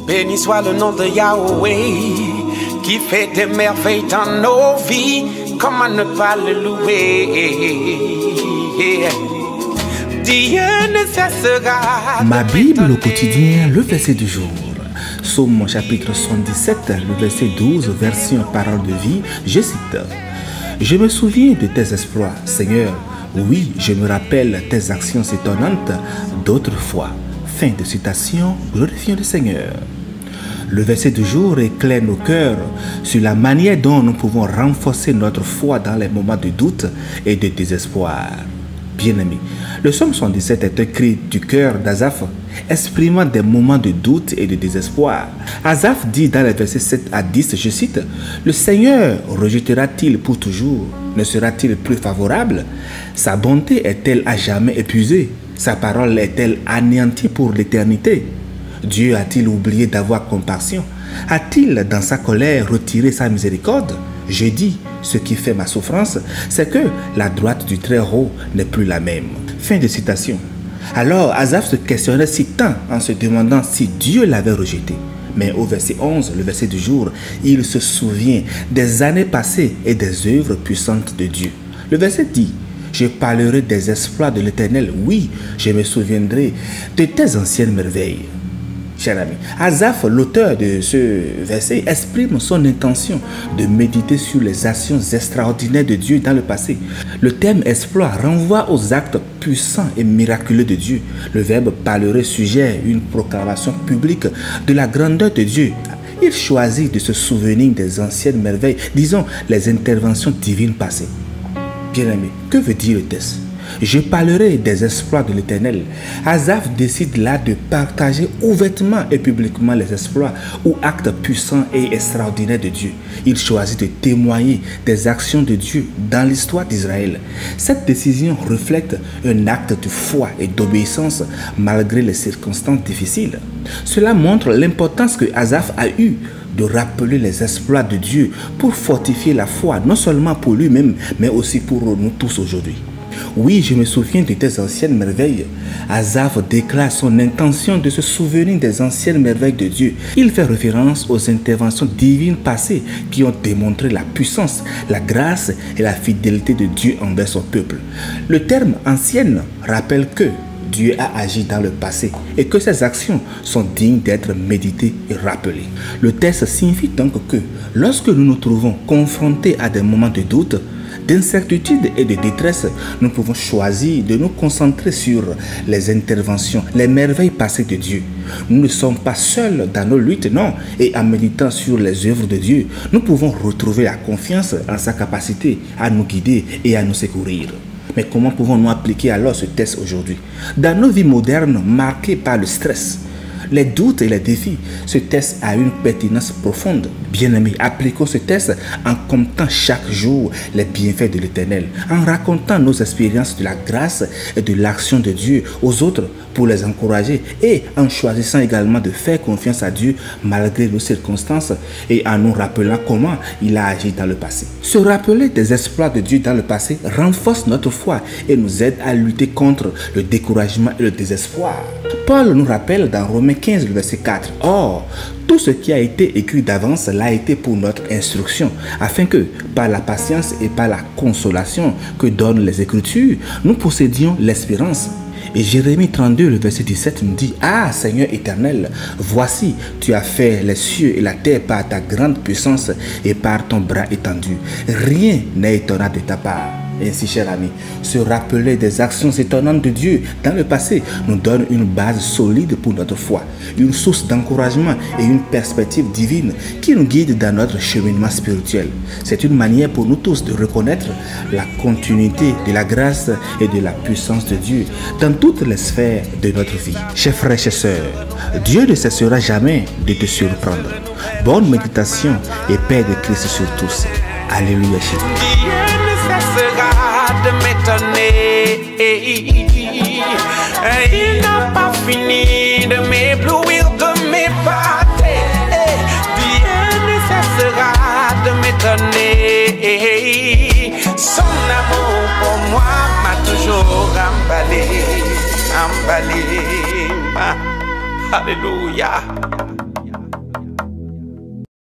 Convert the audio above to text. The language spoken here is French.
Béni soit le nom de Yahweh, qui fait des merveilles dans nos vies. Comment ne pas le louer? Dieu ne cessera. Ma Bible au quotidien, le verset du jour. Psaume chapitre 77, le verset 12, version parole de vie, je cite. Je me souviens de tes exploits, Seigneur. Oui, je me rappelle tes actions étonnantes d'autrefois. Fin de citation, glorifions le Seigneur. Le verset du jour éclaire nos cœurs sur la manière dont nous pouvons renforcer notre foi dans les moments de doute et de désespoir. Bien-aimés, le psaume 77 est un cri du cœur d'Asaph, exprimant des moments de doute et de désespoir. Asaph dit dans les versets 7 à 10, je cite, « Le Seigneur rejettera-t-il pour toujours? Ne sera-t-il plus favorable? Sa bonté est-elle à jamais épuisée? Sa parole est-elle anéantie pour l'éternité? Dieu a-t-il oublié d'avoir compassion? A-t-il dans sa colère retiré sa miséricorde? Je dis, ce qui fait ma souffrance, c'est que la droite du Très-Haut n'est plus la même. » Fin de citation. Alors Asaph se questionnait si tant en se demandant si Dieu l'avait rejeté. Mais au verset 11, le verset du jour, il se souvient des années passées et des œuvres puissantes de Dieu. Le verset dit, « Je parlerai des exploits de l'Éternel, oui, je me souviendrai de tes anciennes merveilles. » Cher ami, Asaph, l'auteur de ce verset, exprime son intention de méditer sur les actions extraordinaires de Dieu dans le passé. Le terme exploit renvoie aux actes puissants et miraculeux de Dieu. Le verbe parlerait suggère une proclamation publique de la grandeur de Dieu. Il choisit de se souvenir des anciennes merveilles, disons les interventions divines passées. Bien-aimé, que veut dire le texte? Je parlerai des exploits de l'Éternel. Asaph décide là de partager ouvertement et publiquement les exploits ou actes puissants et extraordinaires de Dieu. Il choisit de témoigner des actions de Dieu dans l'histoire d'Israël. Cette décision reflète un acte de foi et d'obéissance malgré les circonstances difficiles. Cela montre l'importance que Asaph a eue de rappeler les exploits de Dieu pour fortifier la foi, non seulement pour lui-même, mais aussi pour nous tous aujourd'hui. Oui, je me souviens de tes anciennes merveilles. Asaph déclare son intention de se souvenir des anciennes merveilles de Dieu. Il fait référence aux interventions divines passées qui ont démontré la puissance, la grâce et la fidélité de Dieu envers son peuple. Le terme « ancienne » rappelle que Dieu a agi dans le passé et que ses actions sont dignes d'être méditées et rappelées. Le texte signifie donc que lorsque nous nous trouvons confrontés à des moments de doute, d'incertitude et de détresse, nous pouvons choisir de nous concentrer sur les interventions, les merveilles passées de Dieu. Nous ne sommes pas seuls dans nos luttes, non. Et en méditant sur les œuvres de Dieu, nous pouvons retrouver la confiance en sa capacité à nous guider et à nous secourir. Mais comment pouvons-nous appliquer alors ce texte aujourd'hui? Dans nos vies modernes marquées par le stress, les doutes et les défis, ce texte a une pertinence profonde. Bien-aimés, appliquons ce texte en comptant chaque jour les bienfaits de l'Éternel, en racontant nos expériences de la grâce et de l'action de Dieu aux autres pour les encourager et en choisissant également de faire confiance à Dieu malgré nos circonstances et en nous rappelant comment il a agi dans le passé. Se rappeler des exploits de Dieu dans le passé renforce notre foi et nous aide à lutter contre le découragement et le désespoir. Paul nous rappelle dans Romains 15, le verset 4, « Or, tout ce qui a été écrit d'avance l'a été pour notre instruction, afin que, par la patience et par la consolation que donnent les Écritures, nous possédions l'espérance. » Et Jérémie 32, le verset 17 nous dit, « Ah, Seigneur éternel, voici, tu as fait les cieux et la terre par ta grande puissance et par ton bras étendu. Rien n'est étonnant de ta part. » Ainsi, chers amis, se rappeler des actions étonnantes de Dieu dans le passé nous donne une base solide pour notre foi, une source d'encouragement et une perspective divine qui nous guide dans notre cheminement spirituel. C'est une manière pour nous tous de reconnaître la continuité de la grâce et de la puissance de Dieu dans toutes les sphères de notre vie. Chers frères, chers sœurs, Dieu ne cessera jamais de te surprendre. Bonne méditation et paix de Christ sur tous. Alléluia. De m'étonner, il n'a pas fini de m'éblouir, de m'épater. Dieu ne cessera de m'étonner. Son amour pour moi m'a toujours emballé. Alléluia.